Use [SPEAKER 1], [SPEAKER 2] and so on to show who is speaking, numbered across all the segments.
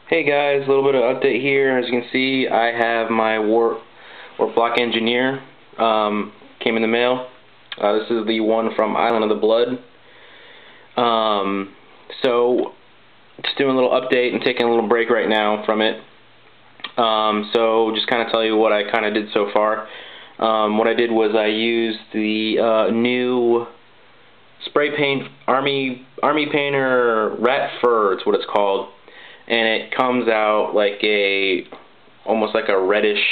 [SPEAKER 1] Hey guys, a little bit of update here. As you can see, I have my Warlock Engineer. Came in the mail. This is the one from Island of the Blood. So, just doing a little update and taking a little break right now from it. So, just kind of tell you what I kind of did so far. What I did was I used the new spray paint Army Painter Rat Fur. It's what it's called. And it comes out like almost like a reddish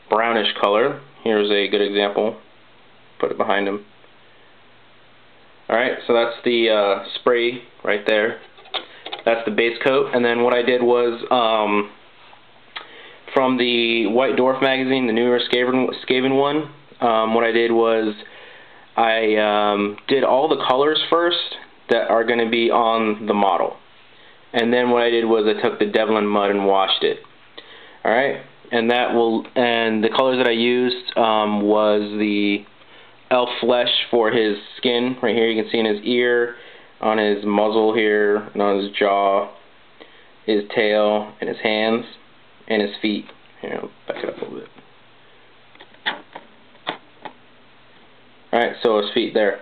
[SPEAKER 1] brownish color. Here's a good example. Put it behind him. Alright, so that's the spray right there. That's the base coat. And then what I did was from the White Dwarf magazine, the newer Skaven one, what I did was I did all the colors first that are going to be on the model. And then what I did was I took the devland mud and washed it. Alright? And the colors that I used was the elf flesh for his skin. Right here you can see in his ear, on his muzzle here, and on his jaw, his tail, and his hands, and his feet. Here, I'll back it up a little bit. Alright, so his feet there.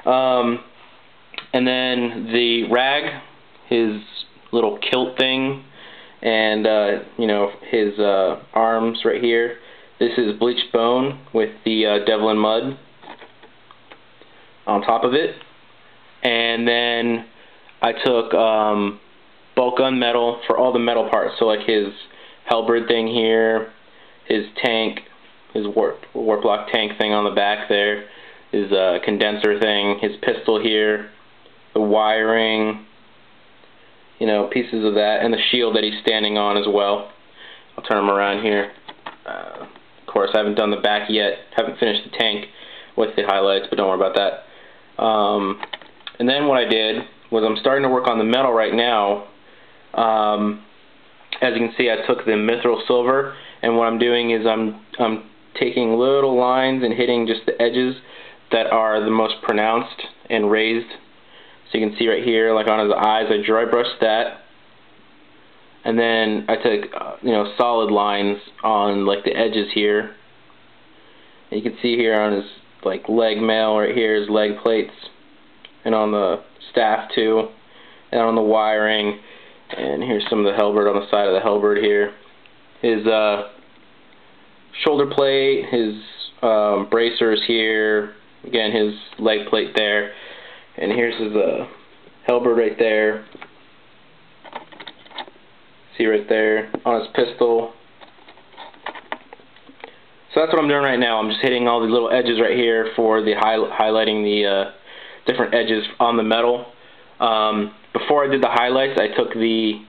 [SPEAKER 1] And then the rag, his little kilt thing, and you know, his arms right here. This is bleached bone with the devland mud on top of it. And then I took bulk gunmetal for all the metal parts, so like his halberd thing here, his tank, his warlock tank thing on the back there, his condenser thing, his pistol here, the wiring, you know, pieces of that, and the shield that he's standing on as well. I'll turn him around here. Of course, I haven't done the back yet. Haven't finished the tank with the highlights, but don't worry about that. And then what I did was I'm starting to work on the metal right now. As you can see, I took the mithril silver, and what I'm doing is I'm taking little lines and hitting just the edges that are the most pronounced and raised. So you can see right here, like on his eyes, I dry brushed that, and then I took you know, solid lines on like the edges here. And you can see here on his like leg mail right here, his leg plates, and on the staff too, and on the wiring. And here's some of the halberd on the side of the halberd here. His shoulder plate, his bracers here, again his leg plate there. And here's his halberd right there. See right there on his pistol. So that's what I'm doing right now. I'm just hitting all these little edges right here for the highlighting the different edges on the metal. Before I did the highlights, I took the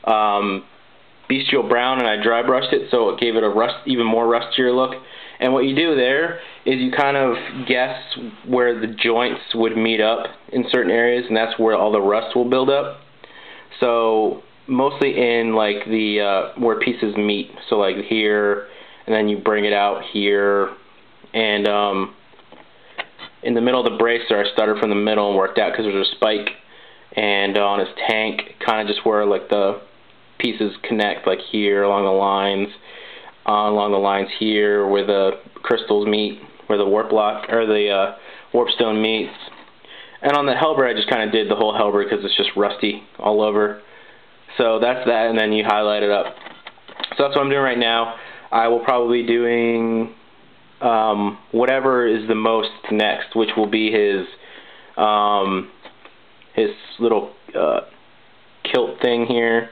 [SPEAKER 1] beastial brown and I dry brushed it, so it gave it a even more rustier look. And what you do there is you kind of guess where the joints would meet up in certain areas, and that's where all the rust will build up. So mostly in like the where pieces meet, so like here, and then you bring it out here, and in the middle of the bracer I started from the middle and worked out because there's a spike, and on his tank kind of just where like the pieces connect, like here along the lines here where the crystals meet, where the warpstone meets. And on the halberd I just kind of did the whole halberd because it's just rusty all over. So that's that, and then you highlight it up. So that's what I'm doing right now. I will probably be doing whatever is the most next, which will be his little kilt thing here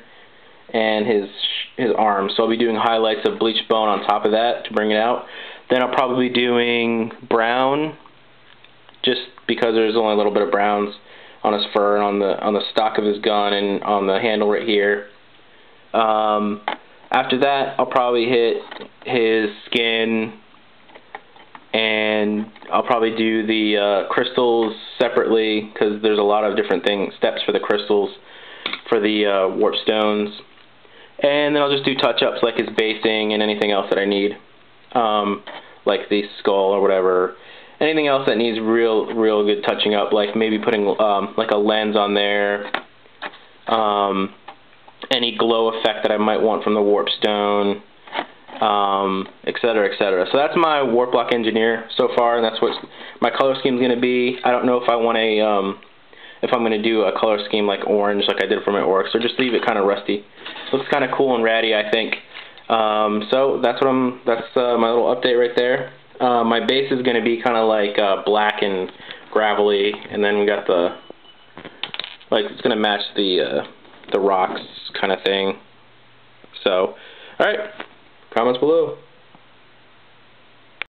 [SPEAKER 1] and his arms. So I'll be doing highlights of bleached bone on top of that to bring it out. Then I'll probably be doing brown, just because there's only a little bit of browns on his fur and on the stock of his gun and on the handle right here. After that, I'll probably hit his skin, and I'll probably do the crystals separately because there's a lot of different steps for the crystals for the warp stones. And then I'll just do touch-ups like his basing and anything else that I need, like the skull or whatever. Anything else that needs real good touching up, like maybe putting like a lens on there, any glow effect that I might want from the warp stone, etc., etc. So that's my Warlock Engineer so far, and that's what my color scheme is going to be. I don't know if I want if I'm going to do a color scheme like orange, like I did for my orcs, or just leave it kind of rusty. Looks kind of cool and ratty, I think. So that's my little update right there. My base is going to be kind of like black and gravelly, and then we got it's going to match the rocks kind of thing. So, alright, comments below.